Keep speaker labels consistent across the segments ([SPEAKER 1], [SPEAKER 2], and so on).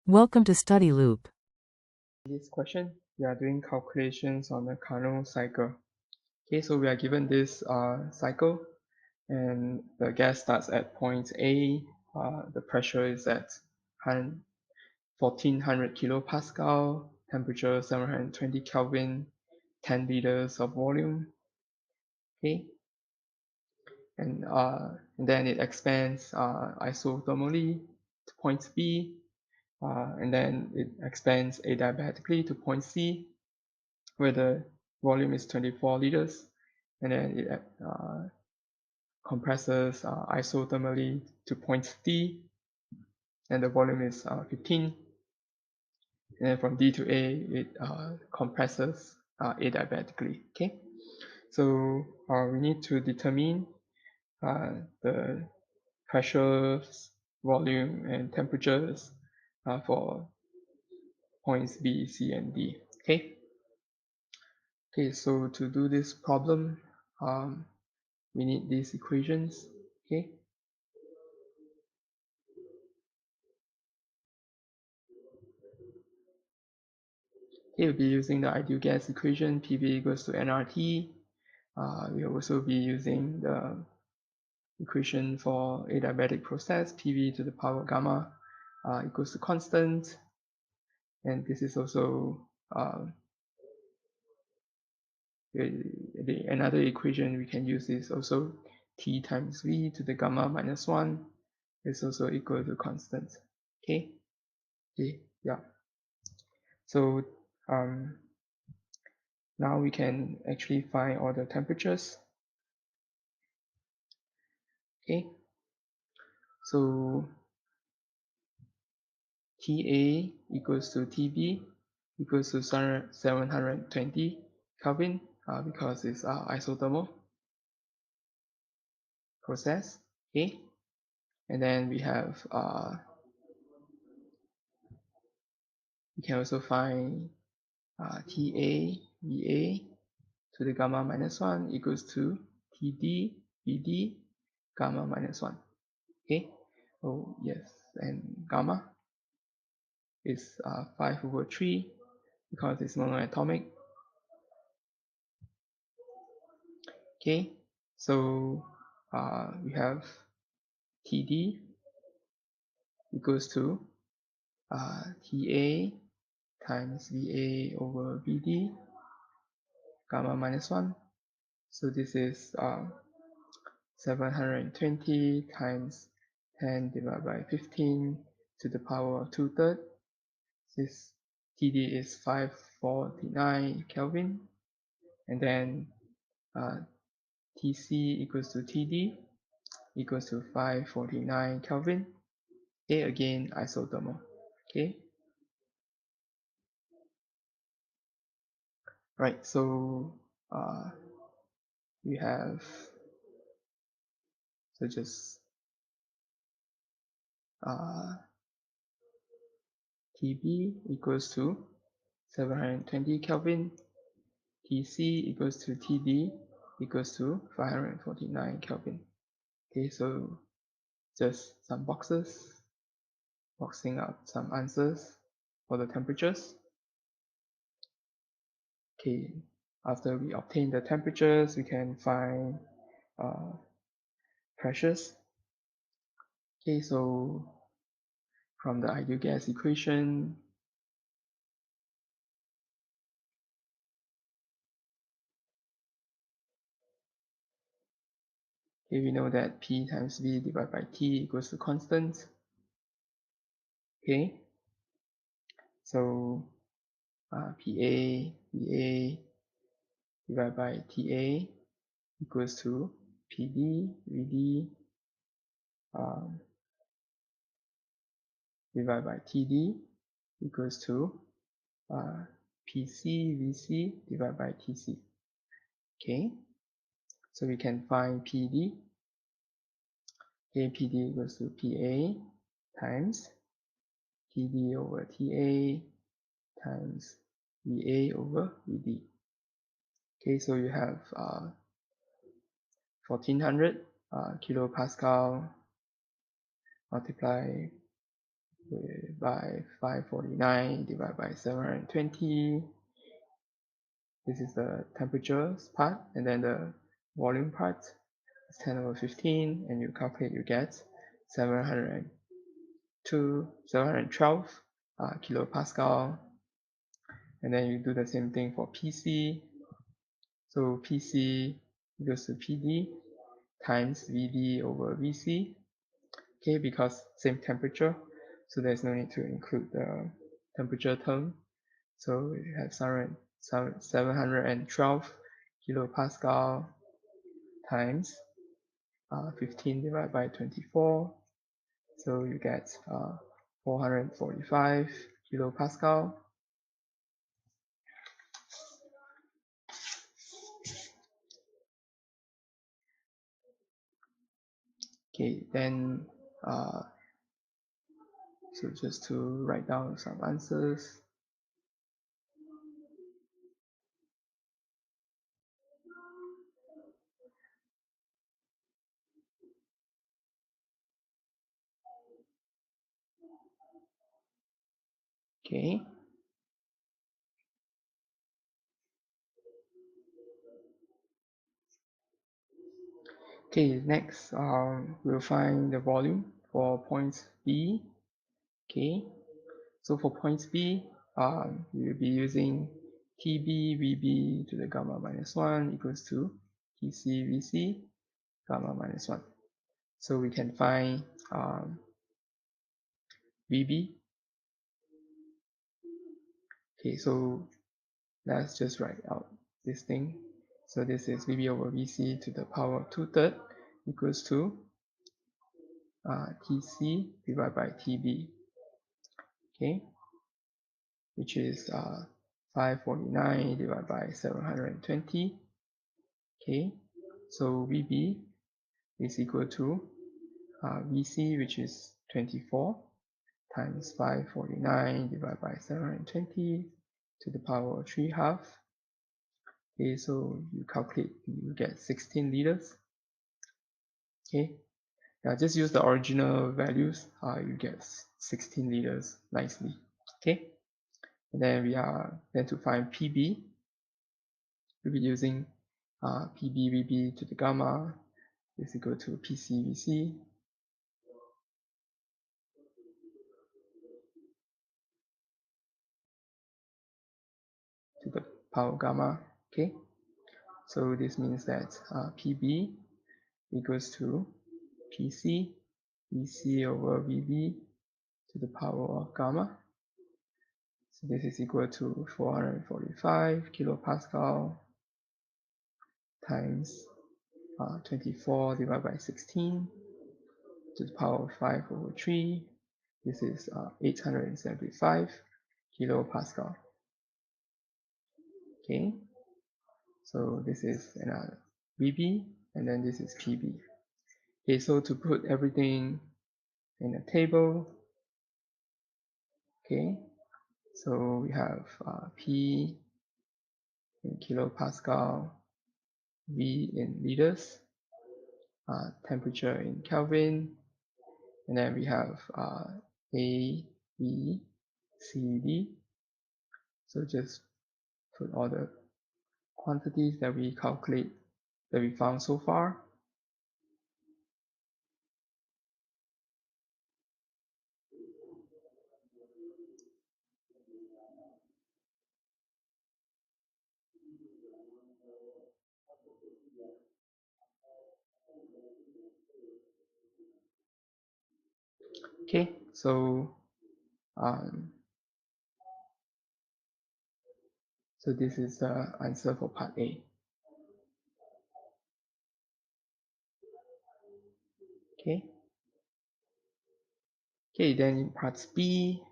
[SPEAKER 1] Welcome to Study Loop.
[SPEAKER 2] In this question, we are doing calculations on the Carnot cycle. Okay, so we are given this cycle, and the gas starts at point A. The pressure is at 1400 kilopascal, temperature 720 Kelvin, 10 liters of volume. Okay, and then it expands isothermally to point B, and then it expands adiabatically to point C, where the volume is 24 liters, and then it compresses isothermally to point D, and the volume is 15. And then from D to A, it compresses adiabatically. Okay, so we need to determine the pressures, volume, and temperatures for points B, C, and D. Okay, so to do this problem, we need these equations. Okay, we'll be using the ideal gas equation, PV equals to nRT. We'll also be using the equation for adiabatic process, PV to the power gamma equals to constant. And this is also another equation we can use is also T times V to the gamma minus 1 is also equal to constant. Okay, yeah. So now we can actually find all the temperatures. Okay, so TA equals to TB equals to 720 Kelvin because it's isothermal process. Okay, and then we have we can also find TA VA to the gamma minus 1 equals to TD BD gamma minus 1. Okay, oh yes, and gamma is 5/3 because it's monoatomic. Okay, so we have TD equals to TA times VA over BD gamma minus 1. So this is 720 times 10 divided by 15 to the power of 2/3. This TD is 549 Kelvin, and then TC equals to TD equals to 549 Kelvin. Okay, again isothermal. Okay, right, so we have, so just TB equals to 720 Kelvin, TC equals to TD equals to 549 Kelvin. Okay, so just some boxes, boxing up some answers for the temperatures. Okay, after we obtain the temperatures, we can find pressures. Okay, so from the ideal gas equation, okay, we know that P times V divided by T equals to constant. Okay, so PA, VA divided by TA equals to PD, VD divided by TD equals to PC, VC divided by TC. Okay, so we can find PD. Okay, PD equals to PA times TD over TA times VA over VD. Okay, so you have 1400 kilopascal multiply by 549 divided by 720. This is the temperature part, and then the volume part is 10 over 15, and you calculate, you get 712 kilopascal. And then you do the same thing for PC. So PC equals to PD times VD over VC. Okay, because same temperature, so there's no need to include the temperature term. So we have 712 kilopascal times 15 divided by 24. So you get 445 kilopascal. Okay, then so just to write down some answers. Okay. Okay, next we'll find the volume for point B. Okay, so for point B, we'll be using TB VB to the gamma minus 1 equals to TC VC gamma minus 1. So we can find VB. Okay, so let's just write out this thing. So this is VB over VC to the power of 2/3 equals to TC divided by TB. Okay, which is 549 divided by 720. Okay, so VB is equal to VC, which is 24 times 549 divided by 720 to the power of 3/2. Okay, so you calculate, you get 16 liters. Okay, just use the original values, you get 16 liters nicely. Okay, and then we are then to find PB. We'll be using PB/VB to the gamma is equal to PC/VC to the power gamma. Okay, so this means that PB equals to PC/VC over VB to the power of gamma. So this is equal to 445 kilopascal times 24 divided by 16 to the power of 5 over 3. This is 875 kilopascal. Okay, so this is another VB, and then this is PB. Okay, so to put everything in a table, okay, so we have P in kilopascal, V in liters, temperature in Kelvin, and then we have A, B, C, D. So just put all the quantities that we calculate, that we found so far. Okay, so so this is the answer for part A. Okay. Okay, then in part B,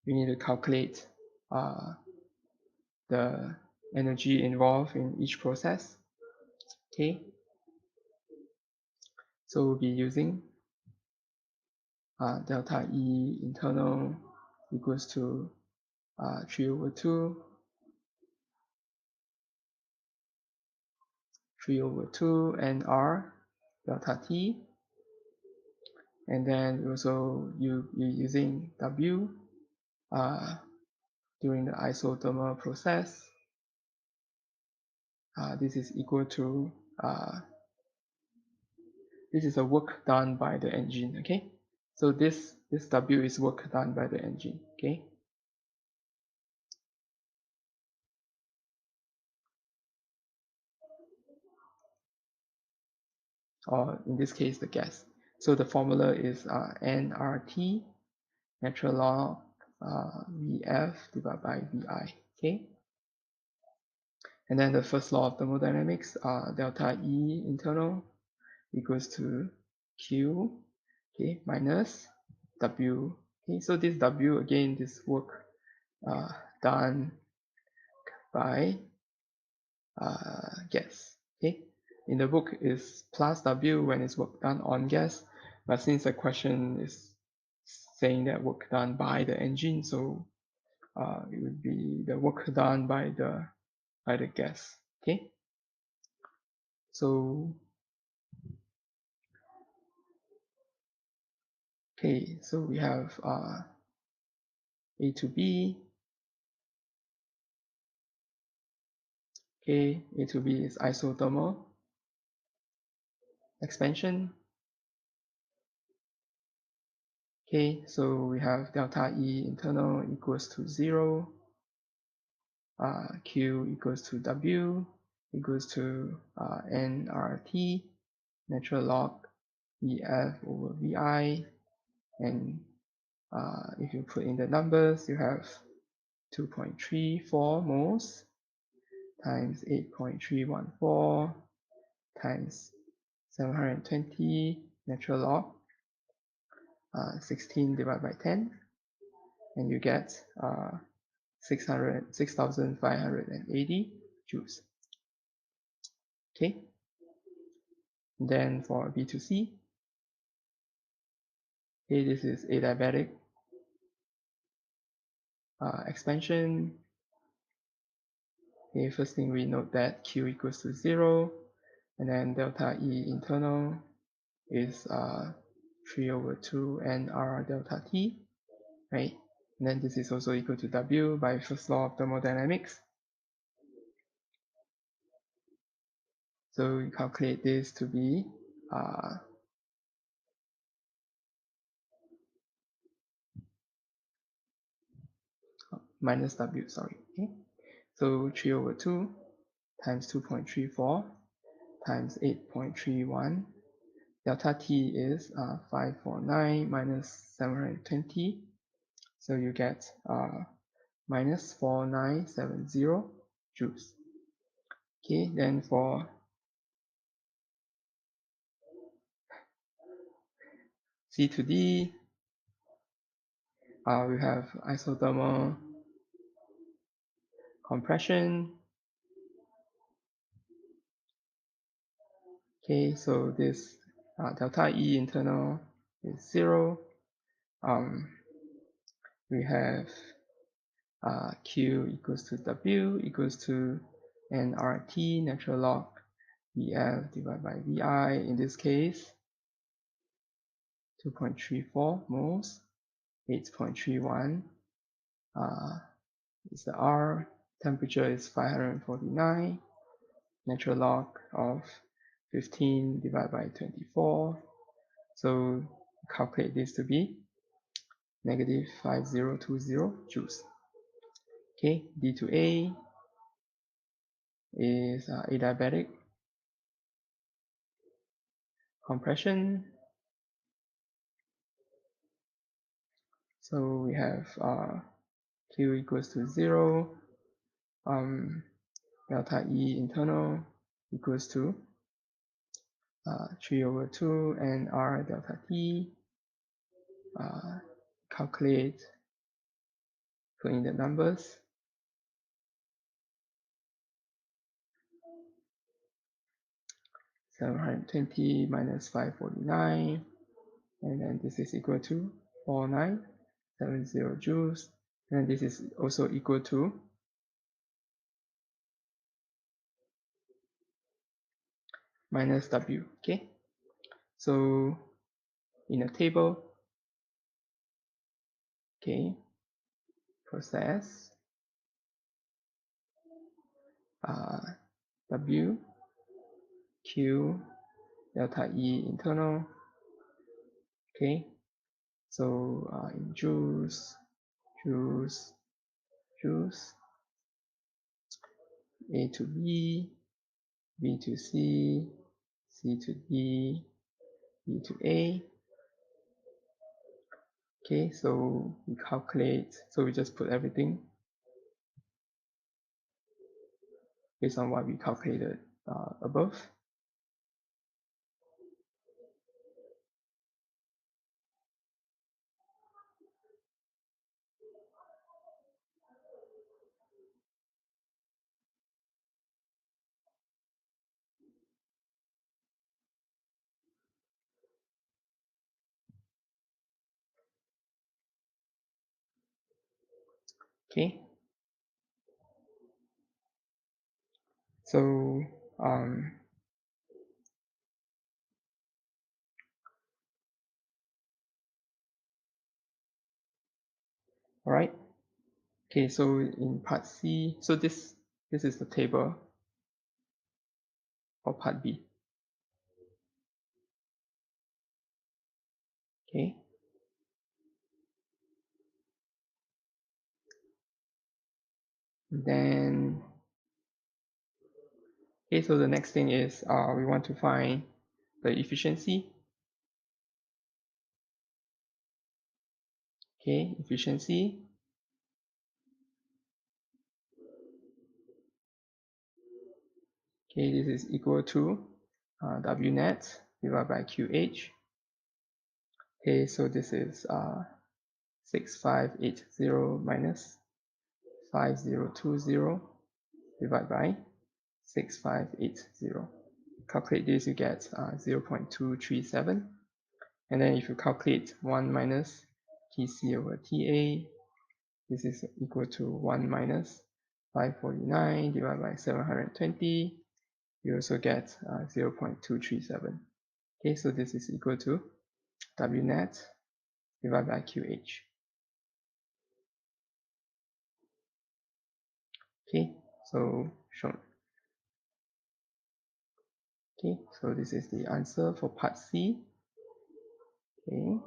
[SPEAKER 2] we need to calculate the energy involved in each process. Okay, so we'll be using delta E internal equals to 3 over 2 NR delta T And then also you're using W during the isothermal process. This is equal to this is a work done by the engine. Okay, so this W is work done by the engine. Okay, or in this case the gas. So the formula is nRT natural log Vf divided by Vi. Okay, and then the first law of thermodynamics, delta E internal equals to Q, okay, minus W. Okay, so this W again, this work done by gas. Okay, in the book is plus W when it's work done on gas, but since the question is saying that work done by the engine, so it would be the work done by the gas. Okay, so we have A to B. Okay, A to B is isothermal expansion. Okay, so we have delta E internal equals to 0, Q equals to W equals to nRT natural log Vf over Vi, and if you put in the numbers, you have 2.34 moles times 8.314 times 720 natural log 16 divided by 10, and you get 6,580 joules. Okay, then for B to C, okay, this is adiabatic expansion. Okay, first thing we note that Q equals to 0, and then delta E internal is 3 over 2 nR delta T, right? And then this is also equal to W by first law of thermodynamics. So we calculate this to be minus W, sorry. Okay, so 3 over 2 times 2.34 times 8.31. Delta T is 549 minus 720. So you get minus 4970 joules. Okay, then for C to D, we have isothermal compression. Okay, so this delta E internal is 0. We have Q equals to W equals to nRT natural log Vf divided by Vi. In this case, 2.34 moles, 8.31 is the R. Temperature is 549. Natural log of 15 divided by 24. So calculate this to be negative 5020 joules. Okay, D to A is adiabatic compression. So we have Q equals to 0, delta E internal equals to 3 over 2 and R delta T. Calculate, put in the numbers. $720 minus 549, and then this is equal to 4970 joules, and this is also equal to minus W. Okay, so in a table. Okay, process W, Q, delta E internal. Okay, so in joules, A to B, B to C, C to D, D to A. Okay, so we calculate, so we just put everything based on what we calculated above. Okay, so all right. Okay, so in part C, so this is the table for part B. Okay. Then, okay, so the next thing is we want to find the efficiency. Okay, efficiency. Okay, this is equal to W net divided by QH. Okay, so this is 6580 minus 5020 divided by 6580. Calculate this, you get 0.237. And then if you calculate 1 minus TC over TA, this is equal to 1 minus 549 divided by 720. You also get 0.237. Okay, so this is equal to W net divided by QH. Okay, so shown. Okay, so this is the answer for part C. Okay,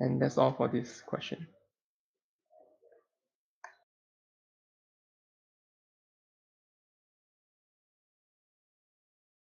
[SPEAKER 2] and that's all for this question.